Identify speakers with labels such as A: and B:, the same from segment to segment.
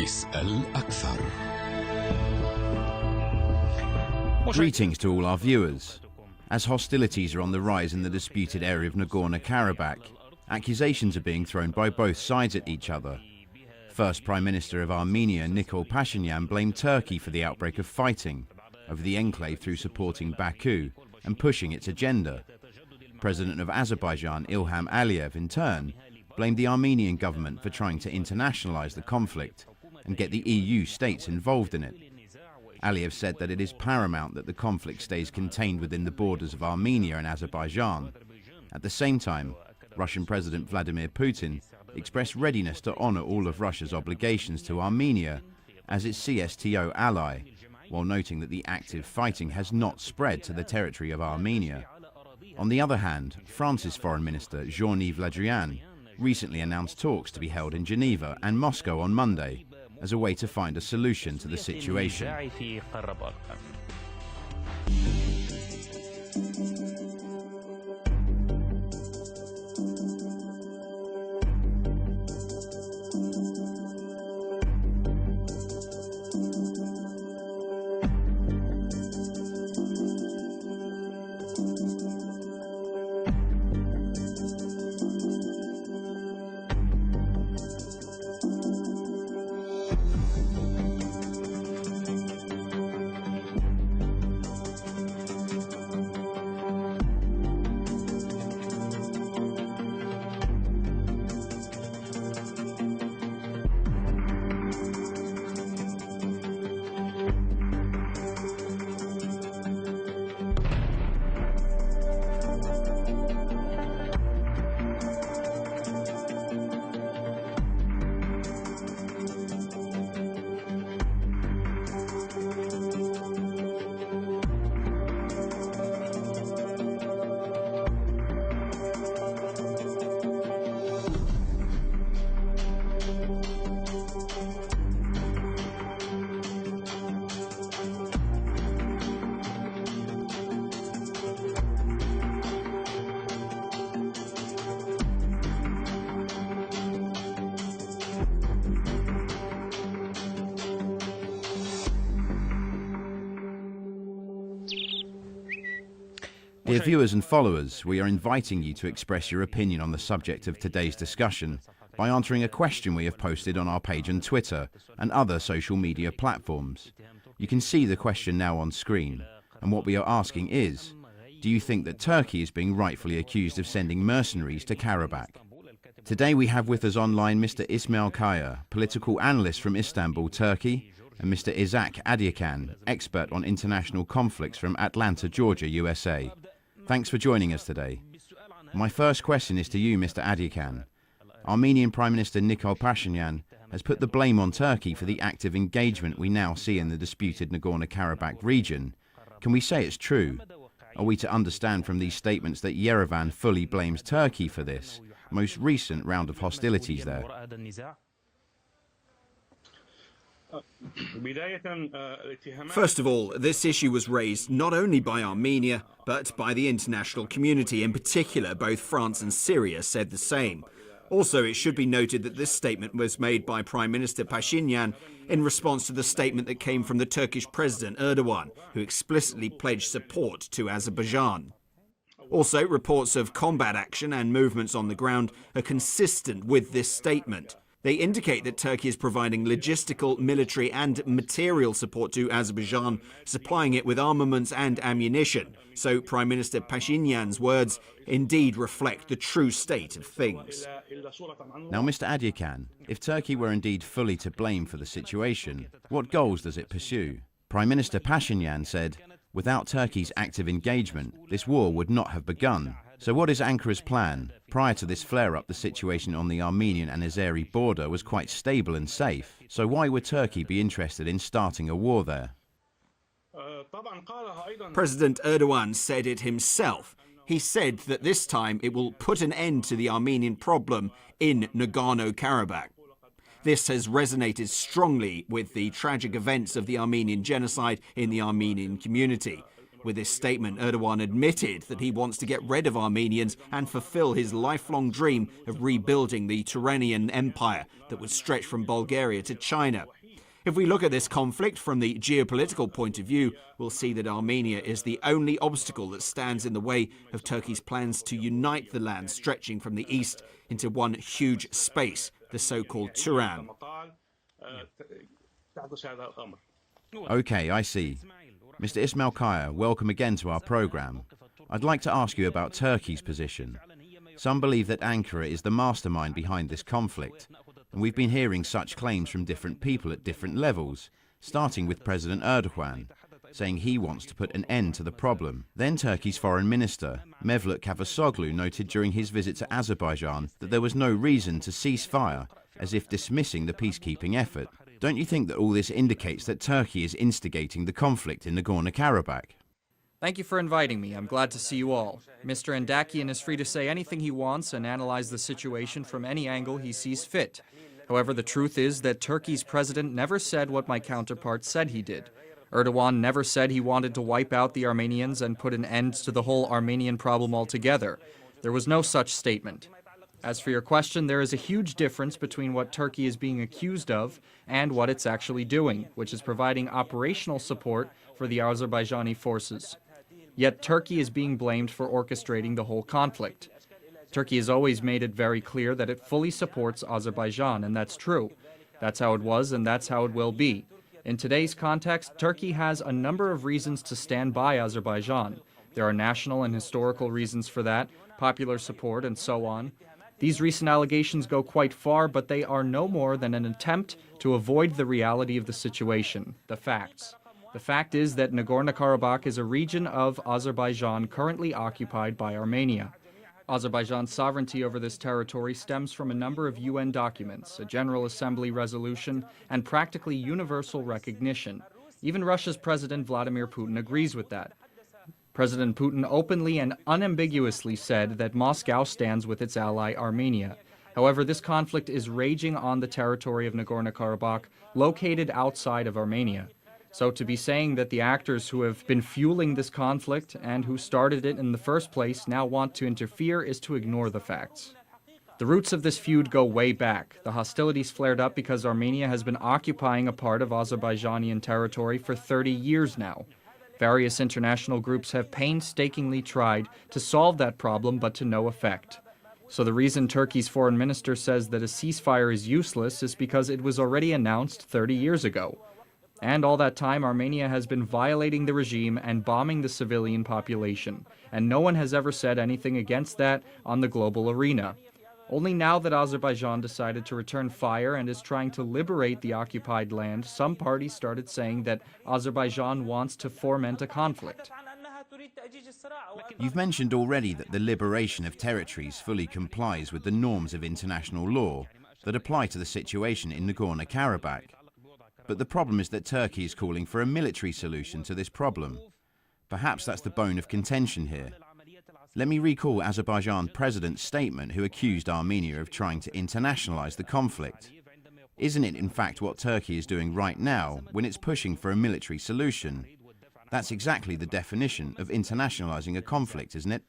A: اسأل أكثر.
B: Greetings to all our viewers. As hostilities are on the rise in the disputed area of Nagorno-Karabakh, accusations are being thrown by both sides at each other. First Prime Minister of Armenia, Nikol Pashinyan, blamed Turkey for the outbreak of fighting over the enclave through supporting Baku and pushing its agenda. President of Azerbaijan Ilham Aliyev, in turn, blamed the Armenian government for trying to internationalize the conflict and get the EU states involved in it. Aliyev said that it is paramount that the conflict stays contained within the borders of Armenia and Azerbaijan. At the same time, Russian President Vladimir Putin expressed readiness to honor all of Russia's obligations to Armenia as its CSTO ally, while noting that the active fighting has not spread to the territory of Armenia. On the other hand, France's Foreign Minister Jean-Yves Le Drian recently announced talks to be held in Geneva and Moscow on Monday as a way to find a solution to the situation. Dear viewers and followers, we are inviting you to express your opinion on the subject of today's discussion by answering a question we have posted on our page on Twitter and other social media platforms. You can see the question now on screen, and what we are asking is, do you think that Turkey is being rightfully accused of sending mercenaries to Karabakh? Today we have with us online Mr. Ismail Kaya, political analyst from Istanbul, Turkey, and Mr. Isaac Andakian, expert on international conflicts from Atlanta, Georgia, USA. Thanks for joining us today. My first question is to you, Mr. Andakian. Armenian Prime Minister Nikol Pashinyan has put the blame on Turkey for the active engagement we now see in the disputed Nagorno-Karabakh region. Can we say it's true? Are we to understand from these statements that Yerevan fully blames Turkey for this most recent round of hostilities there?
C: First of all, this issue was raised not only by Armenia, but by the international community. In particular, both France and Syria said the same. Also, it should be noted that this statement was made by Prime Minister Pashinyan in response to the statement that came from the Turkish President Erdogan, who explicitly pledged support to Azerbaijan. Also, reports of combat action and movements on the ground are consistent with this statement. They indicate that Turkey is providing logistical, military and material support to Azerbaijan, supplying it with armaments and ammunition. So Prime Minister Pashinyan's words indeed reflect the true state of things.
B: Now, Mr. Andakian, if Turkey were indeed fully to blame for the situation, what goals does it pursue? Prime Minister Pashinyan said, without Turkey's active engagement, this war would not have begun. So what is Ankara's plan? Prior to this flare-up, the situation on the Armenian and Azeri border was quite stable and safe. So why would Turkey be interested in starting a war there?
C: President Erdogan said it himself. He said that this time it will put an end to the Armenian problem in Nagorno-Karabakh. This has resonated strongly with the tragic events of the Armenian genocide in the Armenian community. With this statement, Erdogan admitted that he wants to get rid of Armenians and fulfill his lifelong dream of rebuilding the Turanian Empire that would stretch from Bulgaria to China. If we look at this conflict from the geopolitical point of view, we'll see that Armenia is the only obstacle that stands in the way of Turkey's plans to unite the land stretching from the east into one huge space, the so-called Turan.
B: Okay, I see. Mr. Ismail Kaya, welcome again to our program. I'd like to ask you about Turkey's position. Some believe that Ankara is the mastermind behind this conflict, and we've been hearing such claims from different people at different levels, starting with President Erdogan, saying he wants to put an end to the problem. Then Turkey's foreign minister, Mevlut Cavusoglu, noted during his visit to Azerbaijan that there was no reason to cease fire, as if dismissing the peacekeeping effort. Don't you think that all this indicates that Turkey is instigating the conflict in Nagorno-Karabakh?
A: Thank you for inviting me. I'm glad to see you all. Mr. Andakian is free to say anything he wants and analyze the situation from any angle he sees fit. However, the truth is that Turkey's president never said what my counterpart said he did. Erdogan never said he wanted to wipe out the Armenians and put an end to the whole Armenian problem altogether. There was no such statement. As for your question, there is a huge difference between what Turkey is being accused of and what it's actually doing, which is providing operational support for the Azerbaijani forces. Yet Turkey is being blamed for orchestrating the whole conflict. Turkey has always made it very clear that it fully supports Azerbaijan, and that's true. That's how it was, and that's how it will be. In today's context, Turkey has a number of reasons to stand by Azerbaijan. There are national and historical reasons for that, popular support, and so on. These recent allegations go quite far, but they are no more than an attempt to avoid the reality of the situation, the facts. The fact is that Nagorno-Karabakh is a region of Azerbaijan currently occupied by Armenia. Azerbaijan's sovereignty over this territory stems from a number of UN documents, a General Assembly resolution, and practically universal recognition. Even Russia's President Vladimir Putin agrees with that. President Putin openly and unambiguously said that Moscow stands with its ally Armenia. However, this conflict is raging on the territory of Nagorno-Karabakh, located outside of Armenia. So to be saying that the actors who have been fueling this conflict and who started it in the first place now want to interfere is to ignore the facts. The roots of this feud go way back. The hostilities flared up because Armenia has been occupying a part of Azerbaijani territory for 30 years now. Various international groups have painstakingly tried to solve that problem, but to no effect. So the reason Turkey's foreign minister says that a ceasefire is useless is because it was already announced 30 years ago. And all that time, Armenia has been violating the regime and bombing the civilian population, and no one has ever said anything against that on the global arena. Only now that Azerbaijan decided to return fire and is trying to liberate the occupied land, some parties started saying that Azerbaijan wants to foment a conflict.
B: You've mentioned already that the liberation of territories fully complies with the norms of international law that apply to the situation in Nagorno-Karabakh. But the problem is that Turkey is calling for a military solution to this problem. Perhaps that's the bone of contention here. Let me recall Azerbaijan President's statement who accused Armenia of trying to internationalize the conflict. Isn't it in fact what Turkey is doing right now when it's pushing for a military solution? That's exactly the definition of internationalizing a conflict, isn't it?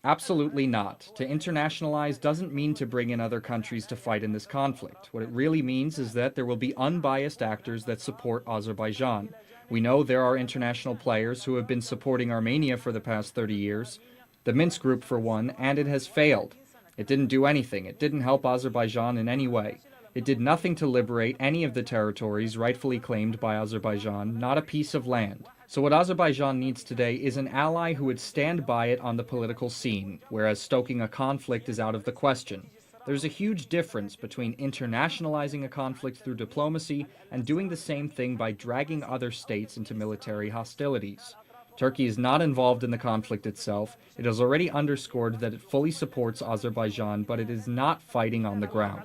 A: Absolutely not. To internationalize doesn't mean to bring in other countries to fight in this conflict. What it really means is that there will be unbiased actors that support Azerbaijan. We know there are international players who have been supporting Armenia for the past 30 years, the Minsk Group for one, and it has failed. It didn't do anything. It didn't help Azerbaijan in any way. It did nothing to liberate any of the territories rightfully claimed by Azerbaijan, not a piece of land. So what Azerbaijan needs today is an ally who would stand by it on the political scene, whereas stoking a conflict is out of the question. There's a huge difference between internationalizing a conflict through diplomacy and doing the same thing by dragging other states into military hostilities. Turkey is not involved in the conflict itself. It has already underscored that it fully supports Azerbaijan, but it is not fighting on the ground.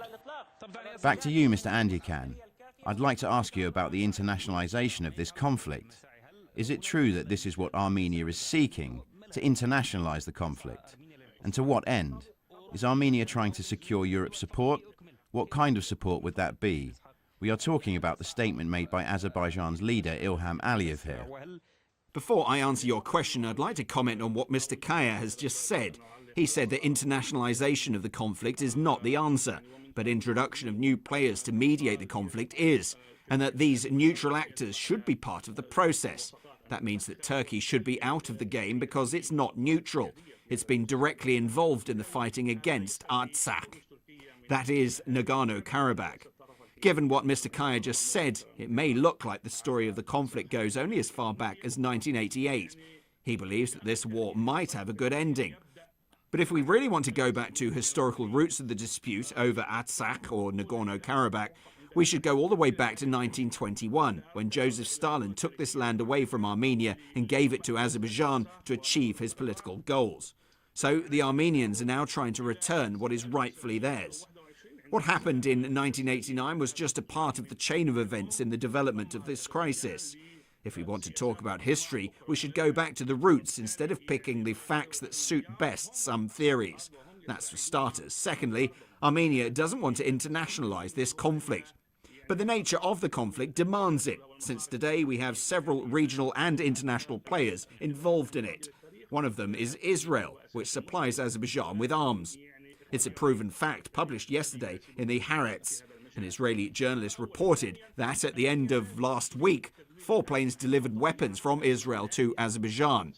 B: Back to you, Mr. Andakian. I'd like to ask you about the internationalization of this conflict. Is it true that this is what Armenia is seeking, to internationalize the conflict? And to what end? Is Armenia trying to secure Europe's support? What kind of support would that be? We are talking about the statement made by Azerbaijan's leader Ilham Aliyev here.
C: Before I answer your question, I'd like to comment on what Mr. Kaya has just said. He said that internationalization of the conflict is not the answer, but introduction of new players to mediate the conflict is, and that these neutral actors should be part of the process. That means that Turkey should be out of the game because it's not neutral. It's been directly involved in the fighting against Artsakh. That is Nagorno-Karabakh. Given what Mr. Kaya just said, it may look like the story of the conflict goes only as far back as 1988. He believes that this war might have a good ending. But if we really want to go back to historical roots of the dispute over Artsakh or Nagorno-Karabakh, we should go all the way back to 1921, when Joseph Stalin took this land away from Armenia and gave it to Azerbaijan to achieve his political goals. So the Armenians are now trying to return what is rightfully theirs. What happened in 1989 was just a part of the chain of events in the development of this crisis. If we want to talk about history, we should go back to the roots instead of picking the facts that suit best some theories. That's for starters. Secondly, Armenia doesn't want to internationalize this conflict. But the nature of the conflict demands it, since today we have several regional and international players involved in it. One of them is Israel, which supplies Azerbaijan with arms. It's a proven fact published yesterday in the Haaretz. An Israeli journalist reported that at the end of last week, 4 planes delivered weapons from Israel to Azerbaijan.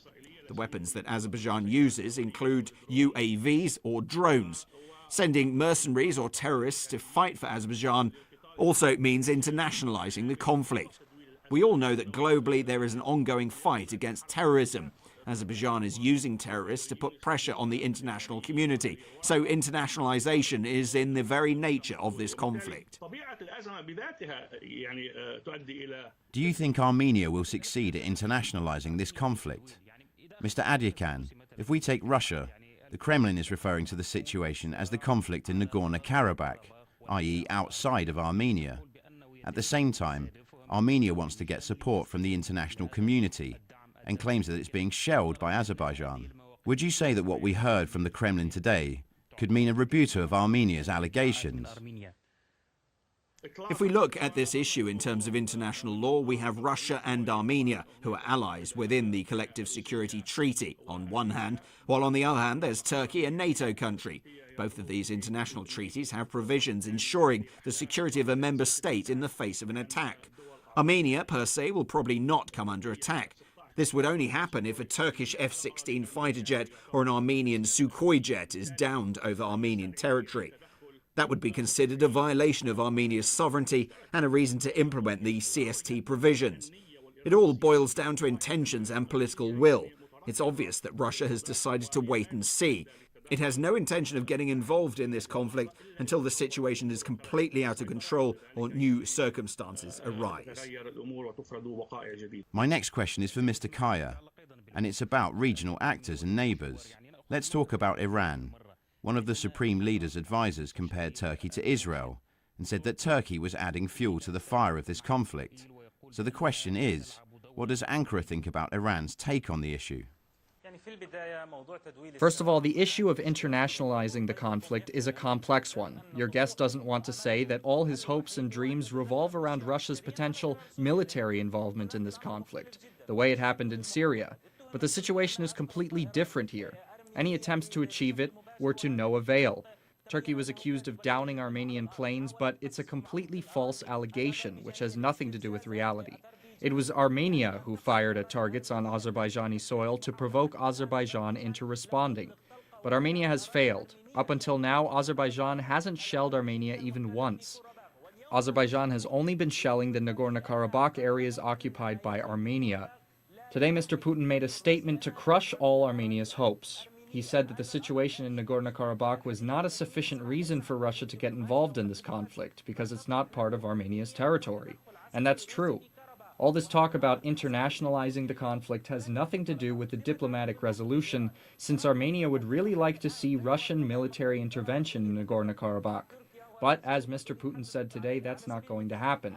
C: The weapons that Azerbaijan uses include UAVs or drones. Sending mercenaries or terrorists to fight for Azerbaijan also means internationalizing the conflict. We all know that globally there is an ongoing fight against terrorism. Azerbaijan is using terrorists to put pressure on the international community. So internationalization is in the very nature of this conflict.
B: Do you think Armenia will succeed at internationalizing this conflict? Mr. Andakian, if we take Russia, the Kremlin is referring to the situation as the conflict in Nagorno-Karabakh, i.e. outside of Armenia. At the same time, Armenia wants to get support from the international community and claims that it's being shelled by Azerbaijan. Would you say that what we heard from the Kremlin today could mean a rebuttal of Armenia's allegations?
C: If we look at this issue in terms of international law, we have Russia and Armenia, who are allies within the Collective Security Treaty, on one hand, while on the other hand there's Turkey, a NATO country. Both of these international treaties have provisions ensuring the security of a member state in the face of an attack. Armenia, per se, will probably not come under attack. This would only happen if a Turkish F-16 fighter jet or an Armenian Sukhoi jet is downed over Armenian territory. That would be considered a violation of Armenia's sovereignty and a reason to implement the CST provisions. It all boils down to intentions and political will. It's obvious that Russia has decided to wait and see. It has no intention of getting involved in this conflict until the situation is completely out of control or new circumstances arise.
B: My next question is for Mr. Kaya, and it's about regional actors and neighbours. Let's talk about Iran. One of the Supreme Leader's advisors compared Turkey to Israel and said that Turkey was adding fuel to the fire of this conflict. So the question is, what does Ankara think about Iran's take on the issue?
A: First of all, the issue of internationalizing the conflict is a complex one. Your guest doesn't want to say that all his hopes and dreams revolve around Russia's potential military involvement in this conflict, the way it happened in Syria. But the situation is completely different here. Any attempts to achieve it were to no avail. Turkey was accused of downing Armenian planes, but it's a completely false allegation, which has nothing to do with reality. It was Armenia who fired at targets on Azerbaijani soil to provoke Azerbaijan into responding. But Armenia has failed. Up until now, Azerbaijan hasn't shelled Armenia even once. Azerbaijan has only been shelling the Nagorno-Karabakh areas occupied by Armenia. Today, Mr. Putin made a statement to crush all Armenia's hopes. He said that the situation in Nagorno-Karabakh was not a sufficient reason for Russia to get involved in this conflict because it's not part of Armenia's territory. And that's true. All this talk about internationalizing the conflict has nothing to do with the diplomatic resolution, since Armenia would really like to see Russian military intervention in Nagorno-Karabakh. But as Mr. Putin said today, that's not going to happen.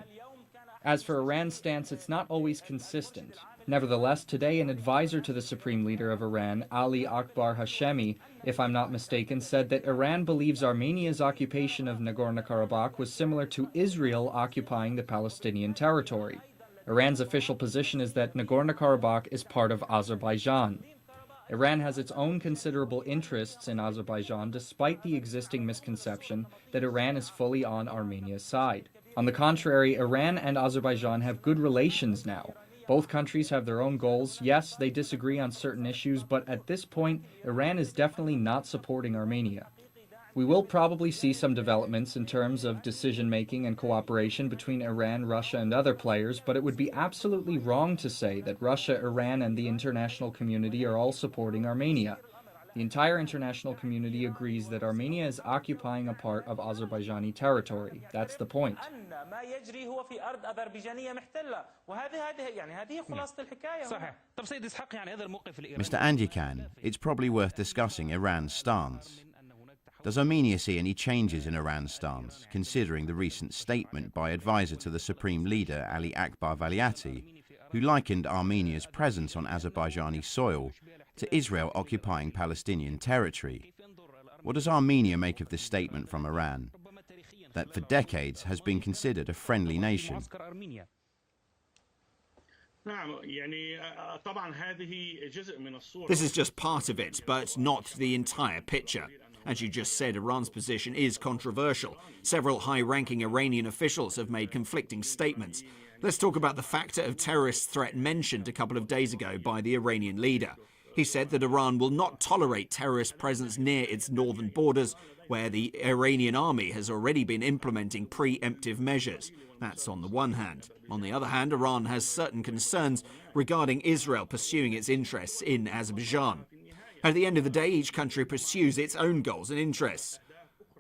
A: As for Iran's stance, it's not always consistent. Nevertheless, today an advisor to the supreme leader of Iran, Ali Akbar Hashemi, if I'm not mistaken, said that Iran believes Armenia's occupation of Nagorno-Karabakh was similar to Israel occupying the Palestinian territory. Iran's official position is that Nagorno-Karabakh is part of Azerbaijan. Iran has its own considerable interests in Azerbaijan despite the existing misconception that Iran is fully on Armenia's side. On the contrary, Iran and Azerbaijan have good relations now. Both countries have their own goals. Yes, they disagree on certain issues, but at this point, Iran is definitely not supporting Armenia. We will probably see some developments in terms of decision-making and cooperation between Iran, Russia, and other players, but it would be absolutely wrong to say that Russia, Iran, and the international community are all supporting Armenia. The entire international community agrees that Armenia is occupying a part of Azerbaijani territory. That's the point.
B: Mr. Andakian, it's probably worth discussing Iran's stance. Does Armenia see any changes in Iran's stance, considering the recent statement by advisor to the Supreme Leader Ali Akbar Valiati, who likened Armenia's presence on Azerbaijani soil to Israel occupying Palestinian territory? What does Armenia make of this statement from Iran, that for decades has been considered a friendly nation?
C: This is just part of it, but not the entire picture. As you just said, Iran's position is controversial. Several high-ranking Iranian officials have made conflicting statements. Let's talk about the factor of terrorist threat mentioned a couple of days ago by the Iranian leader. He said that Iran will not tolerate terrorist presence near its northern borders, where the Iranian army has already been implementing preemptive measures. That's on the one hand. On the other hand, Iran has certain concerns regarding Israel pursuing its interests in Azerbaijan. At the end of the day, each country pursues its own goals and interests.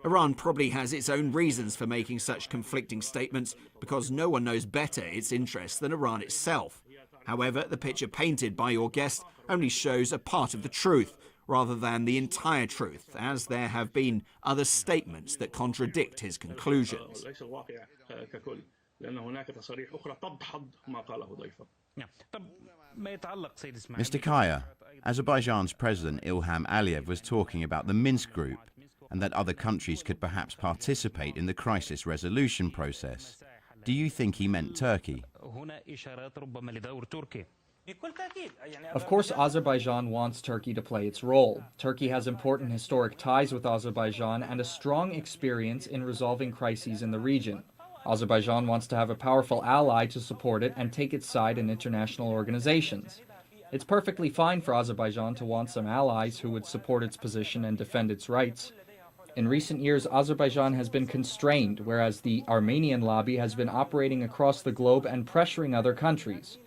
C: Iran probably has its own reasons for making such conflicting statements because no one knows better its interests than Iran itself. However, the picture painted by your guest only shows a part of the truth rather than the entire truth, as there have been other statements that contradict his conclusions.
B: Mr. Kaya, Azerbaijan's President Ilham Aliyev was talking about the Minsk Group and that other countries could perhaps participate in the crisis resolution process. Do you think he meant Turkey?
A: Of course, Azerbaijan wants Turkey to play its role. Turkey has important historic ties with Azerbaijan and a strong experience in resolving crises in the region. Azerbaijan wants to have a powerful ally to support it and take its side in international organizations. It's perfectly fine for Azerbaijan to want some allies who would support its position and defend its rights. In recent years, Azerbaijan has been constrained, whereas the Armenian lobby has been operating across the globe and pressuring other countries.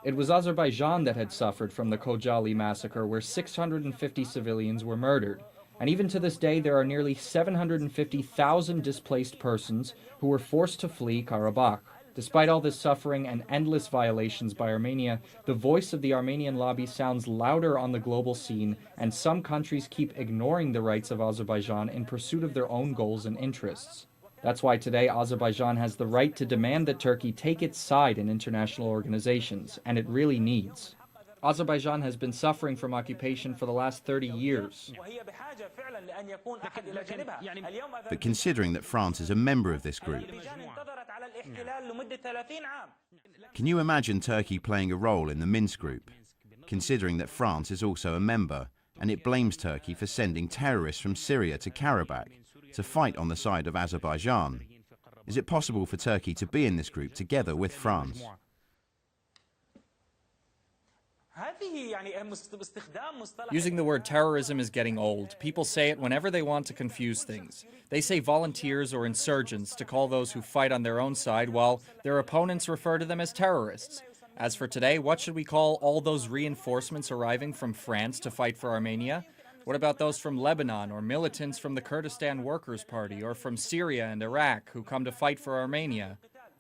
A: It was Azerbaijan that had suffered from the Khojaly massacre, where 650 civilians were murdered. And even to this day, there are nearly 750,000 displaced persons who were forced to flee Karabakh. Despite all this suffering and endless violations by Armenia, the voice of the Armenian lobby sounds louder on the global scene, and some countries keep ignoring the rights of Azerbaijan in pursuit of their own goals and interests. That's why today Azerbaijan has the right to demand that Turkey take its side in international organizations, and it really needs. Azerbaijan has been suffering from occupation for the last 30 years.
B: But considering that France is a member of this group, can you imagine Turkey playing a role in the Minsk Group, considering that France is also a member, and it blames Turkey for sending terrorists from Syria to Karabakh to fight on the side of Azerbaijan? Is it possible for Turkey to be in this group together with France?
A: Using the word terrorism is getting old. People say it whenever they want to confuse things. They say volunteers or insurgents to call those who fight on their own side, while their opponents refer to them as terrorists. As for today, what should we call all those reinforcements arriving from France to fight for Armenia? What about those from Lebanon or militants from the Kurdistan Workers' Party or from Syria and Iraq who come to fight for Armenia?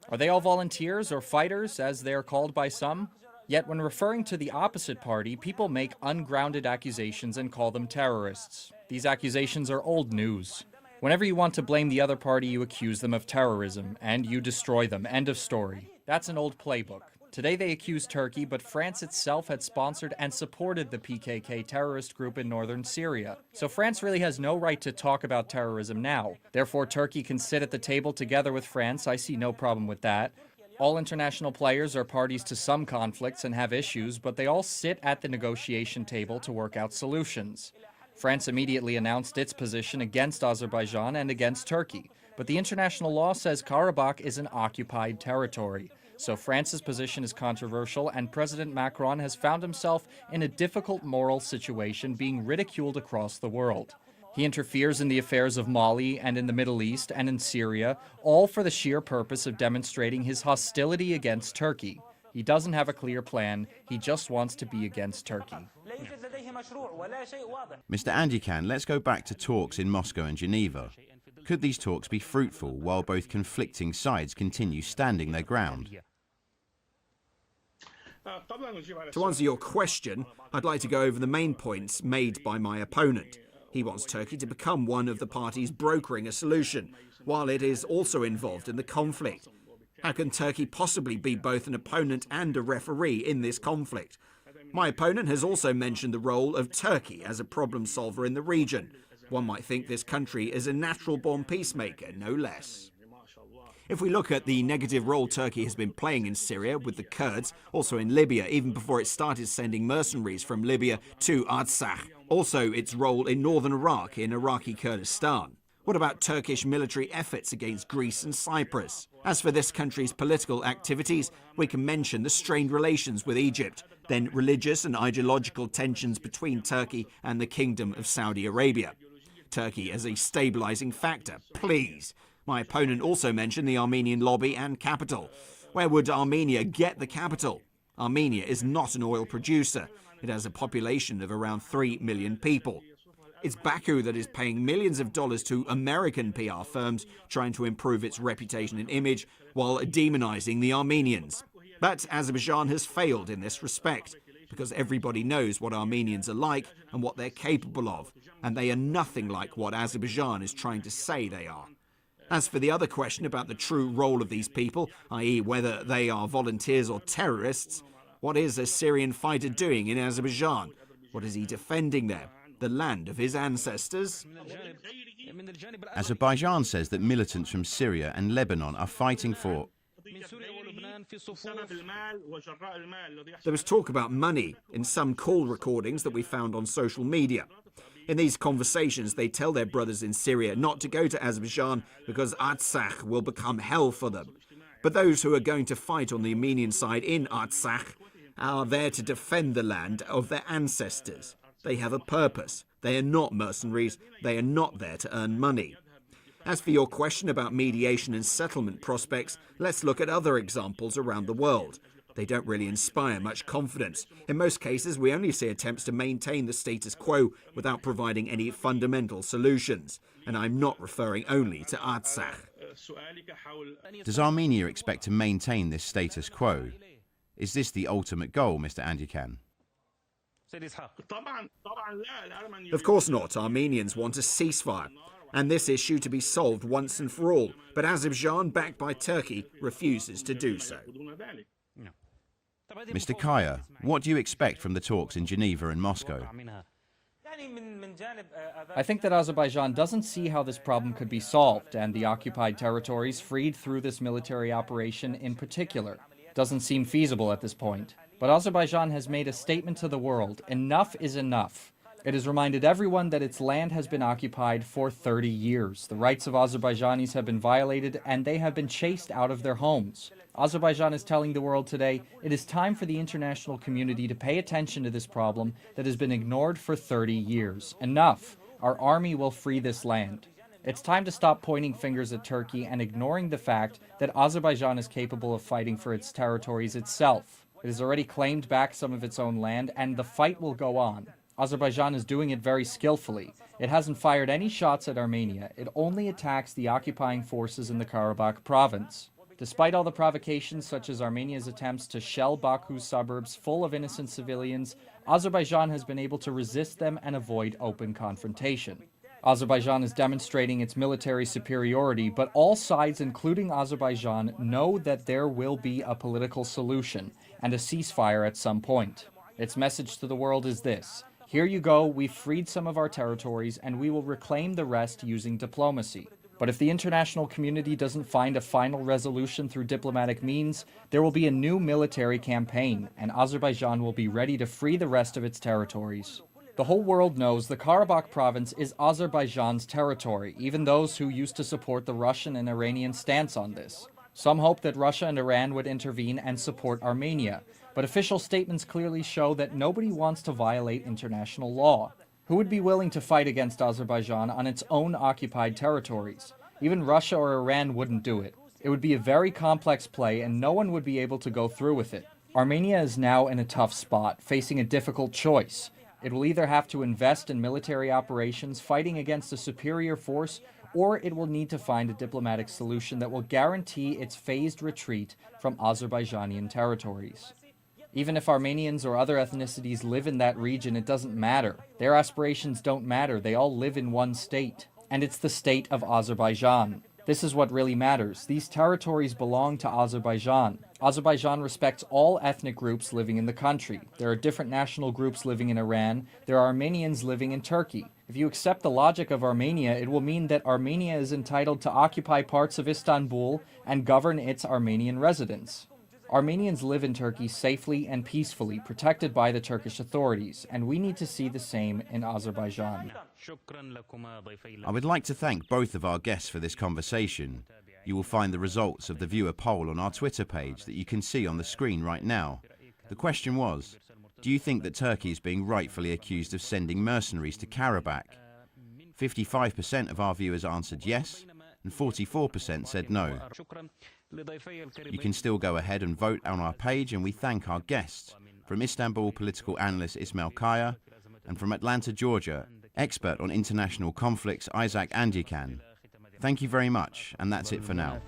A: Are they all volunteers or fighters, as they are called by some? Yet when referring to the opposite party, people make ungrounded accusations and call them terrorists. These accusations are old news. Whenever you want to blame the other party, you accuse them of terrorism, and you destroy them. End of story. That's an old playbook. Today they accuse Turkey, but France itself had sponsored and supported the PKK terrorist group in northern Syria. So France really has no right to talk about terrorism now. Therefore, Turkey can sit at the table together with France. I see no problem with that. All international players are parties to some conflicts and have issues, but they all sit at the negotiation table to work out solutions. France immediately announced its position against Azerbaijan and against Turkey. But the international law says Karabakh is an occupied territory. So France's position is controversial, and President Macron has found himself in a difficult moral situation, being ridiculed across the world. He interferes in the affairs of Mali and in the Middle East and in Syria, all for the sheer purpose of demonstrating his hostility against Turkey. He doesn't have a clear plan, he just wants to be against Turkey.
B: Mr. Andakian, let's go back to talks in Moscow and Geneva. Could these talks be fruitful while both conflicting sides continue standing their ground?
C: To answer your question, I'd like to go over the main points made by my opponent. He wants Turkey to become one of the parties brokering a solution, while it is also involved in the conflict. How can Turkey possibly be both an opponent and a referee in this conflict? My opponent has also mentioned the role of Turkey as a problem solver in the region. One might think this country is a natural-born peacemaker, no less. If we look at the negative role Turkey has been playing in Syria with the Kurds, also in Libya, even before it started sending mercenaries from Libya to Artsakh, also its role in northern Iraq, in Iraqi Kurdistan. What about Turkish military efforts against Greece and Cyprus? As for this country's political activities, we can mention the strained relations with Egypt, then religious and ideological tensions between Turkey and the Kingdom of Saudi Arabia. Turkey as a stabilizing factor, please. My opponent also mentioned the Armenian lobby and capital. Where would Armenia get the capital? Armenia is not an oil producer. It has a population of around 3 million people. It's Baku that is paying millions of dollars to American PR firms trying to improve its reputation and image while demonizing the Armenians. But Azerbaijan has failed in this respect, because everybody knows what Armenians are like and what they're capable of, and they are nothing like what Azerbaijan is trying to say they are. As for the other question about the true role of these people, i.e. whether they are volunteers or terrorists, what is a Syrian fighter doing in Azerbaijan? What is he defending there? The land of his ancestors?
B: Azerbaijan says that militants from Syria and Lebanon are fighting for...
C: There was talk about money in some call recordings that we found on social media. In these conversations, they tell their brothers in Syria not to go to Azerbaijan because Artsakh will become hell for them. But those who are going to fight on the Armenian side in Artsakh are there to defend the land of their ancestors. They have a purpose. They are not mercenaries. They are not there to earn money. As for your question about mediation and settlement prospects, let's look at other examples around the world. They don't really inspire much confidence. In most cases, we only see attempts to maintain the status quo without providing any fundamental solutions. And I'm not referring only to Artsakh.
B: Does Armenia expect to maintain this status quo? Is this the ultimate goal, Mr. Andakian?
C: Of course not. Armenians want a ceasefire, and this issue to be solved once and for all. But Azerbaijan, backed by Turkey, refuses to do so.
B: Mr. Kaya, what do you expect from the talks in Geneva and Moscow?
A: I think that Azerbaijan doesn't see how this problem could be solved, and the occupied territories freed through this military operation in particular doesn't seem feasible at this point. But Azerbaijan has made a statement to the world: enough is enough. It has reminded everyone that its land has been occupied for 30 years. The rights of Azerbaijanis have been violated, and they have been chased out of their homes. Azerbaijan is telling the world today it is time for the international community to pay attention to this problem that has been ignored for 30 years. Enough. Our army will free this land. It's time to stop pointing fingers at Turkey and ignoring the fact that Azerbaijan is capable of fighting for its territories itself. It has already claimed back some of its own land, and the fight will go on. Azerbaijan is doing it very skillfully. It hasn't fired any shots at Armenia. It only attacks the occupying forces in the Karabakh province. Despite all the provocations, such as Armenia's attempts to shell Baku's suburbs full of innocent civilians, Azerbaijan has been able to resist them and avoid open confrontation. Azerbaijan is demonstrating its military superiority, but all sides, including Azerbaijan, know that there will be a political solution and a ceasefire at some point. Its message to the world is this: here you go, we've freed some of our territories, and we will reclaim the rest using diplomacy. But if the international community doesn't find a final resolution through diplomatic means, there will be a new military campaign, and Azerbaijan will be ready to free the rest of its territories. The whole world knows the Karabakh province is Azerbaijan's territory, even those who used to support the Russian and Iranian stance on this. Some hope that Russia and Iran would intervene and support Armenia, but official statements clearly show that nobody wants to violate international law. Who would be willing to fight against Azerbaijan on its own occupied territories? Even Russia or Iran wouldn't do it. It would be a very complex play, and no one would be able to go through with it. Armenia is now in a tough spot, facing a difficult choice. It will either have to invest in military operations fighting against a superior force, or it will need to find a diplomatic solution that will guarantee its phased retreat from Azerbaijani territories. Even if Armenians or other ethnicities live in that region, it doesn't matter. Their aspirations don't matter. They all live in one state, and it's the state of Azerbaijan. This is what really matters. These territories belong to Azerbaijan. Azerbaijan respects all ethnic groups living in the country. There are different national groups living in Iran. There are Armenians living in Turkey. If you accept the logic of Armenia, it will mean that Armenia is entitled to occupy parts of Istanbul and govern its Armenian residents. Armenians live in Turkey safely and peacefully, protected by the Turkish authorities, and we need to see the same in Azerbaijan.
B: I would like to thank both of our guests for this conversation. You will find the results of the viewer poll on our Twitter page that you can see on the screen right now. The question was, do you think that Turkey is being rightfully accused of sending mercenaries to Karabakh? 55% of our viewers answered yes, and 44% said no. You can still go ahead and vote on our page, and we thank our guests. From Istanbul, political analyst Ismail Kaya, and from Atlanta, Georgia, expert on international conflicts Andakian. Thank you very much, and that's it for now.